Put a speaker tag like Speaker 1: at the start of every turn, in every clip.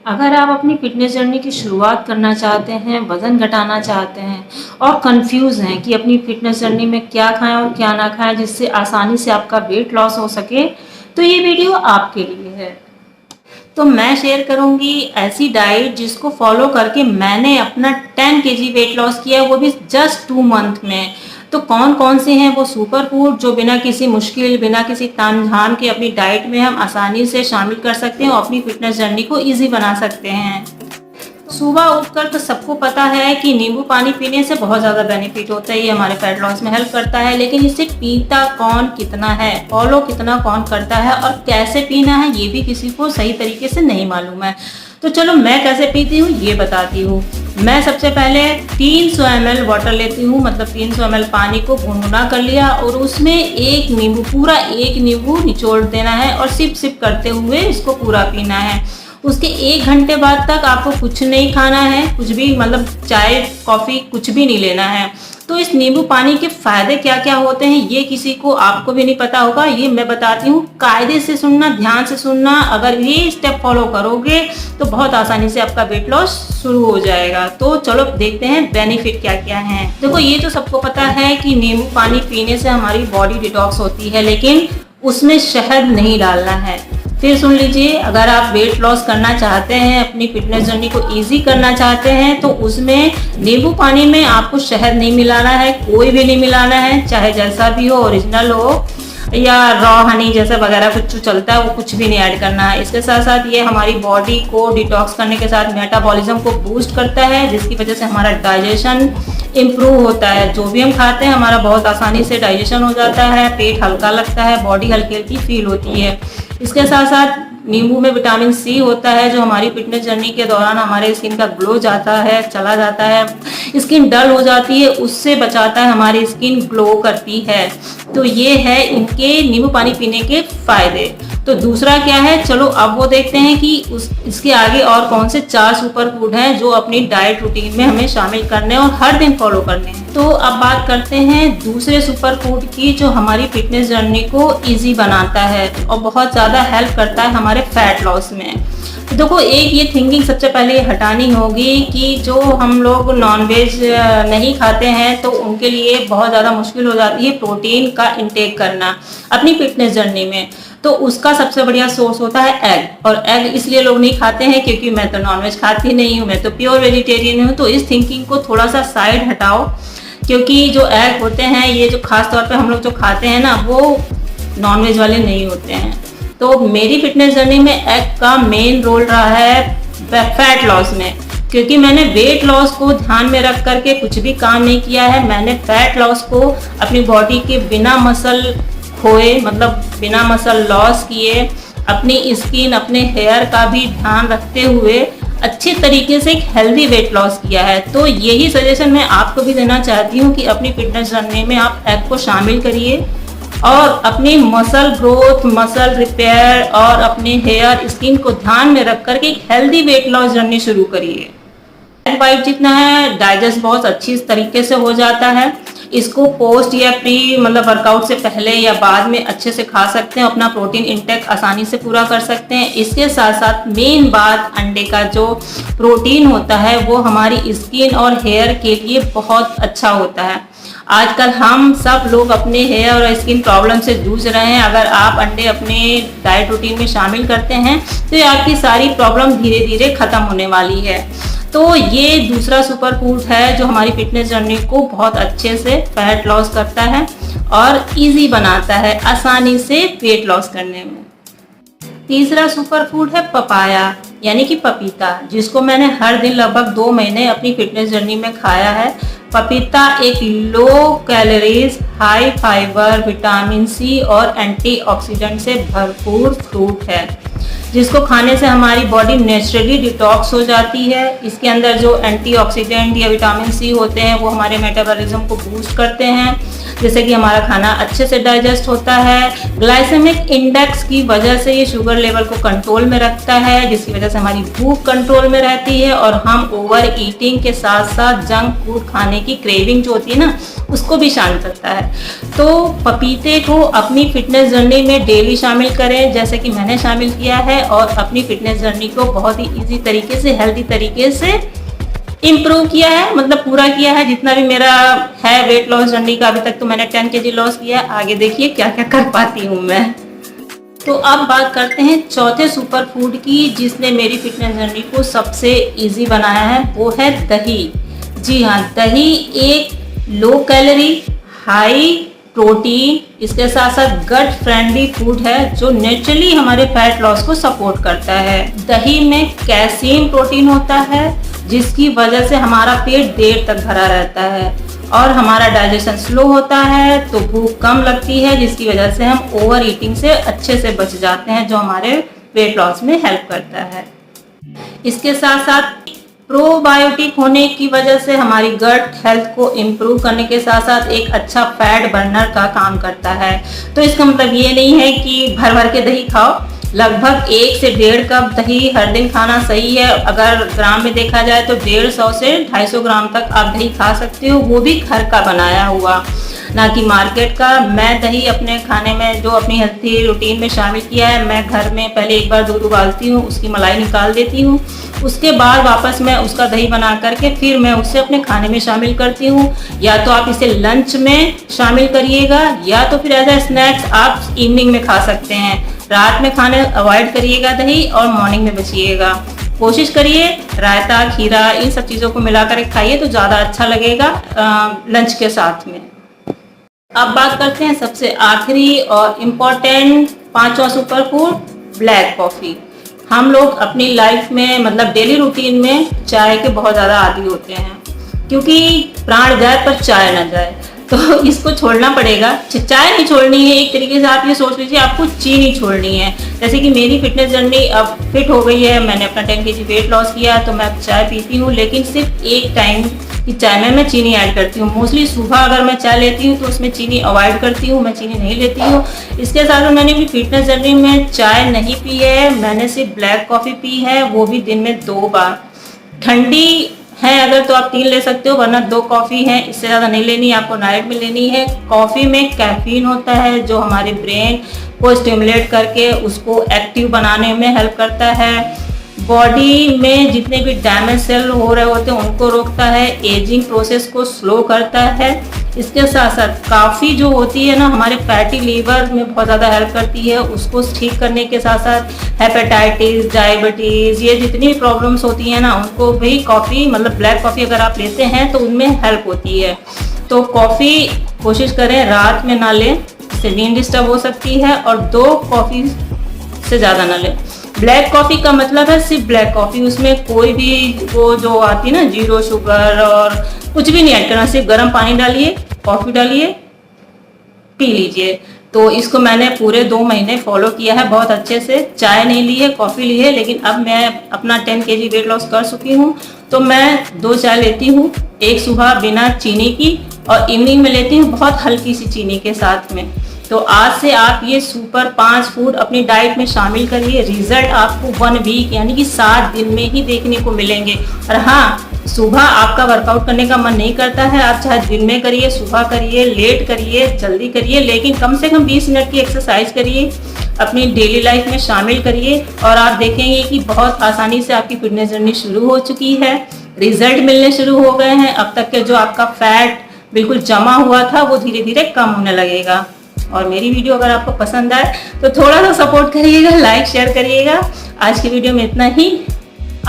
Speaker 1: अगर आप अपनी फिटनेस जर्नी की शुरुआत करना चाहते हैं, वज़न घटाना चाहते हैं और कंफ्यूज हैं कि अपनी फिटनेस जर्नी में क्या खाएं और क्या ना खाएं जिससे आसानी से आपका वेट लॉस हो सके, तो ये वीडियो आपके लिए है। तो मैं शेयर करूंगी ऐसी डाइट जिसको फॉलो करके मैंने अपना 10 केजी वेट लॉस किया है, वो भी जस्ट 2 मंथ में। तो कौन कौन से हैं वो सुपर फूड जो बिना किसी मुश्किल, बिना किसी तामझाम के अपनी डाइट में हम आसानी से शामिल कर सकते हैं और अपनी फिटनेस जर्नी को ईजी बना सकते हैं। सुबह उठकर तो सबको पता है कि नींबू पानी पीने से बहुत ज़्यादा बेनिफिट होता है, ये हमारे फैट लॉस में हेल्प करता है। लेकिन इसे पीता कौन कितना है, फॉलो कितना कौन करता है और कैसे पीना है, ये भी किसी को सही तरीके से नहीं मालूम है। तो चलो मैं कैसे पीती हूँ ये बताती हूँ। मैं सबसे पहले 300 ml वाटर लेती हूँ, मतलब 300 ml पानी को गुनगुना कर लिया और उसमें एक नींबू, पूरा एक नींबू निचोड़ देना है और सिप सिप करते हुए इसको पूरा पीना है। उसके 1 घंटे बाद तक आपको कुछ नहीं खाना है, कुछ भी, मतलब चाय कॉफ़ी कुछ भी नहीं लेना है। तो इस नींबू पानी के फ़ायदे क्या क्या होते हैं ये किसी को, आपको भी नहीं पता होगा, ये मैं बताती हूँ। कायदे से सुनना, ध्यान से सुनना, अगर ये स्टेप फॉलो करोगे तो बहुत आसानी से आपका वेट लॉस शुरू हो जाएगा। तो चलो देखते हैं बेनिफिट क्या क्या हैं। देखो, ये तो सबको पता है कि नींबू पानी पीने से हमारी बॉडी डिटॉक्स होती है, लेकिन उसमें शहद नहीं डालना है। फिर सुन लीजिए, अगर आप वेट लॉस करना चाहते हैं, अपनी फिटनेस जर्नी को इजी करना चाहते हैं, तो उसमें नींबू पानी में आपको शहद नहीं मिलाना है, कोई भी नहीं मिलाना है, चाहे जैसा भी हो, ओरिजिनल हो या रॉ हनी जैसा वगैरह कुछ चलता है, वो कुछ भी नहीं ऐड करना है। इसके साथ साथ ये हमारी बॉडी को डिटॉक्स करने के साथ मेटाबॉलिज्म को बूस्ट करता है, जिसकी वजह से हमारा डाइजेशन इम्प्रूव होता है। जो भी हम खाते हैं हमारा बहुत आसानी से डाइजेशन हो जाता है, पेट हल्का लगता है, बॉडी हल्की हल्की फील होती है। इसके साथ साथ नींबू में विटामिन सी होता है, जो हमारी फिटनेस जर्नी के दौरान हमारे स्किन का ग्लो जाता है, चला जाता है, स्किन डल हो जाती है, उससे बचाता है, हमारी स्किन ग्लो करती है। तो ये है इनके नींबू पानी पीने के फायदे। तो दूसरा क्या है, चलो अब वो देखते हैं कि इसके आगे और कौन से 4 सुपर फूड हैं जो अपनी डाइट रूटीन में हमें शामिल करने और हर दिन फॉलो करने हैं। तो अब बात करते हैं दूसरे सुपर फूड की जो हमारी फिटनेस जर्नी को इजी बनाता है और बहुत ज़्यादा हेल्प करता है हमारे फैट लॉस में। तो देखो, एक ये थिंकिंग सबसे पहले हटानी होगी कि जो हम लोग नॉनवेज नहीं खाते हैं तो उनके लिए बहुत ज़्यादा मुश्किल हो जाती है प्रोटीन का इंटेक करना अपनी फिटनेस जर्नी में। तो उसका सबसे बढ़िया सोर्स होता है एग। और एग इसलिए लोग नहीं खाते हैं क्योंकि मैं तो नॉनवेज खाती नहीं हूँ, मैं तो प्योर वेजिटेरियन हूँ। तो इस थिंकिंग को थोड़ा सा साइड हटाओ, क्योंकि जो एग होते हैं, ये जो खास तौर पे हम लोग जो खाते हैं ना, वो नॉनवेज वाले नहीं होते हैं। तो मेरी फिटनेस जर्नी में एग का मेन रोल रहा है फैट लॉस में, क्योंकि मैंने वेट लॉस को ध्यान में रख करके कुछ भी काम नहीं किया है। मैंने फैट लॉस को अपनी बॉडी के बिना मसल खोए, मतलब बिना मसल लॉस किए, अपनी स्किन, अपने हेयर का भी ध्यान रखते हुए अच्छे तरीके से एक हेल्दी वेट लॉस किया है। तो यही सजेशन मैं आपको भी देना चाहती हूँ कि अपनी फिटनेस जर्नी में आप एग को शामिल करिए और अपनी मसल ग्रोथ, मसल रिपेयर और अपने हेयर, स्किन को ध्यान में रख करके एक हेल्दी वेट लॉस जर्नी शुरू करिए। एग वाइट जितना है, डाइजेस्ट बहुत अच्छी तरीके से हो जाता है। इसको पोस्ट या प्री, मतलब वर्कआउट से पहले या बाद में अच्छे से खा सकते हैं, अपना प्रोटीन इंटेक आसानी से पूरा कर सकते हैं। इसके साथ साथ मेन बात, अंडे का जो प्रोटीन होता है वो हमारी स्किन और हेयर के लिए बहुत अच्छा होता है। आजकल हम सब लोग अपने हेयर और स्किन प्रॉब्लम से जूझ रहे हैं। अगर आप अंडे अपने डाइट रूटीन में शामिल करते हैं तो ये आपकी सारी प्रॉब्लम धीरे धीरे खत्म होने वाली है। तो ये दूसरा सुपर फूड है जो हमारी फिटनेस जर्नी को बहुत अच्छे से फैट लॉस करता है और इजी बनाता है आसानी से वेट लॉस करने में। तीसरा सुपर फूड है पपाया, यानी कि पपीता, जिसको मैंने हर दिन लगभग 2 महीने अपनी फिटनेस जर्नी में खाया है। पपीता एक low calories, high fibre, vitamin C और एंटीऑक्सीडेंट से भरपूर फ्रूट है, जिसको खाने से हमारी बॉडी नेचुरली डिटॉक्स हो जाती है। इसके अंदर जो एंटीऑक्सीडेंट या विटामिन सी होते हैं वो हमारे मेटाबॉलिज्म को बूस्ट करते हैं, जैसे कि हमारा खाना अच्छे से डाइजेस्ट होता है। ग्लाइसेमिक इंडेक्स की वजह से ये शुगर लेवल को कंट्रोल में रखता है, जिसकी वजह से हमारी भूख कंट्रोल में रहती है और हम ओवर ईटिंग के साथ साथ जंक फूड खाने की क्रेविंग जो होती है ना, उसको भी शांत करता है। तो पपीते को अपनी फिटनेस जर्नी में डेली शामिल करें, जैसे कि मैंने शामिल किया है, और अपनी फिटनेस जर्नी को बहुत ही ईजी तरीके से, हेल्दी तरीके से इम्प्रूव किया है, मतलब पूरा किया है। जितना भी मेरा है वेट लॉस जर्नी का, अभी तक तो मैंने 10 kg लॉस किया है। आगे देखिए क्या क्या कर पाती हूँ मैं। तो अब बात करते हैं चौथे सुपर फूड की, जिसने मेरी फिटनेस जर्नी को सबसे इजी बनाया है, वो है दही। जी हाँ, दही एक लो कैलोरी, हाई प्रोटीन, इसके साथ साथ गट फ्रेंडली फूड है जो नेचुरली हमारे फैट लॉस को सपोर्ट करता है। दही में कैल्शियम प्रोटीन होता है, जिसकी वजह से हमारा पेट देर तक भरा रहता है और हमारा डाइजेशन स्लो होता है, तो भूख कम लगती है, जिसकी वजह से हम ओवर ईटिंग से अच्छे से बच जाते हैं, जो हमारे वेट लॉस में हेल्प करता है। इसके साथ साथ प्रोबायोटिक होने की वजह से हमारी गट हेल्थ को इम्प्रूव करने के साथ साथ एक अच्छा फैट बर्नर का काम करता है। तो इसका मतलब ये नहीं है कि भर भर के दही खाओ, लगभग 1 से 1.5 कप दही हर दिन खाना सही है। अगर ग्राम में देखा जाए तो 150 से 250 ग्राम तक आप दही खा सकते हो, वो भी घर का बनाया हुआ, ना कि मार्केट का। मैं दही अपने खाने में जो अपनी हेल्थी रूटीन में शामिल किया है, मैं घर में पहले एक बार दूध उबालती हूँ, उसकी मलाई निकाल देती हूँ, उसके बाद वापस मैं उसका दही बना करके फिर मैं उसे अपने खाने में शामिल करती हूँ। या तो आप इसे लंच में शामिल करिएगा, या तो फिर एज ए स्नैक्स आप इवनिंग में खा सकते हैं। रात में खाने अवॉइड करिएगा दही और मॉर्निंग में बचिएगा। कोशिश करिए रायता, खीरा, इन सब चीज़ों को मिलाकर खाइए तो ज़्यादा अच्छा लगेगा लंच के साथ में। अब बात करते हैं सबसे आखिरी और इम्पोर्टेंट 5वां सुपर फूड, ब्लैक कॉफ़ी। हम लोग अपनी लाइफ में, मतलब डेली रूटीन में चाय के बहुत ज़्यादा आदी होते हैं, क्योंकि प्राण जाए पर चाय ना जाए, तो इसको छोड़ना पड़ेगा। चाय नहीं छोड़नी है, एक तरीके से आप ये सोच लीजिए आपको चीनी छोड़नी है। जैसे कि मेरी फिटनेस जर्नी अब फिट हो गई है, मैंने अपना 10 kg वेट लॉस किया, तो मैं अब चाय पीती हूँ, लेकिन सिर्फ एक टाइम की चाय में मैं चीनी ऐड करती हूँ। मोस्टली सुबह अगर मैं चाय लेती हूँ तो उसमें चीनी अवॉइड करती हूँ, मैं चीनी नहीं लेती हूँ। इसके साथ मैंने अपनी फिटनेस जर्नी में चाय नहीं पी है, मैंने सिर्फ ब्लैक कॉफ़ी पी है, वो भी दिन में 2 बार। ठंडी है अगर तो आप 3 ले सकते हो, वरना 2 कॉफ़ी है, इससे ज़्यादा नहीं लेनी है, आपको नाइट में लेनी है। कॉफ़ी में कैफीन होता है जो हमारे ब्रेन को स्टिमुलेट करके उसको एक्टिव बनाने में हेल्प करता है। बॉडी में जितने भी डैमेज सेल हो रहे होते हैं उनको रोकता है, एजिंग प्रोसेस को स्लो करता है। इसके साथ साथ काफ़ी जो होती है ना, हमारे फैटी लीवर में बहुत ज़्यादा हेल्प करती है, उसको ठीक करने के साथ साथ हेपेटाइटिस, डायबिटीज़, ये जितनी प्रॉब्लम्स होती हैं ना, उनको भी कॉफ़ी, मतलब ब्लैक कॉफ़ी अगर आप लेते हैं तो उनमें हेल्प होती है। तो कॉफ़ी कोशिश करें रात में ना लें, इससे नींद डिस्टर्ब हो सकती है, और 2 कॉफ़ी से ज़्यादा ना लें। ब्लैक कॉफ़ी का मतलब है सिर्फ ब्लैक कॉफ़ी, उसमें कोई भी वो जो आती है ना 0 शुगर और कुछ भी नहीं ऐड करना, सिर्फ गर्म पानी डालिए, कॉफ़ी डालिए, पी लीजिए। तो इसको मैंने पूरे 2 महीने फॉलो किया है बहुत अच्छे से। चाय नहीं ली है, कॉफ़ी ली है, लेकिन अब मैं अपना 10 kg वेट लॉस कर चुकी हूँ, तो मैं 2 चाय लेती हूँ, एक सुबह बिना चीनी की और इवनिंग में लेती हूँ बहुत हल्की सी चीनी के साथ में। तो आज से आप ये सुपर 5 फूड अपनी डाइट में शामिल करिए, रिजल्ट आपको 1 वीक यानी कि 7 दिन में ही देखने को मिलेंगे। और हाँ, सुबह आपका वर्कआउट करने का मन नहीं करता है, आप चाहे दिन में करिए, सुबह करिए, लेट करिए, जल्दी करिए, लेकिन कम से कम 20 मिनट की एक्सरसाइज करिए, अपनी डेली लाइफ में शामिल करिए, और आप देखेंगे कि बहुत आसानी से आपकी फिटनेस जर्नी शुरू हो चुकी है, रिजल्ट मिलने शुरू हो गए हैं। अब तक के जो आपका फैट बिल्कुल जमा हुआ था वो धीरे धीरे कम होने लगेगा। और मेरी वीडियो अगर आपको पसंद आए तो थोड़ा सा सपोर्ट करिएगा, लाइक शेयर करिएगा। आज की वीडियो में इतना ही,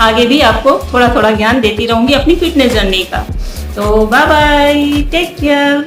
Speaker 1: आगे भी आपको थोड़ा थोड़ा ज्ञान देती रहूँगी अपनी फिटनेस जर्नी का। तो बाय बाय, टेक केयर।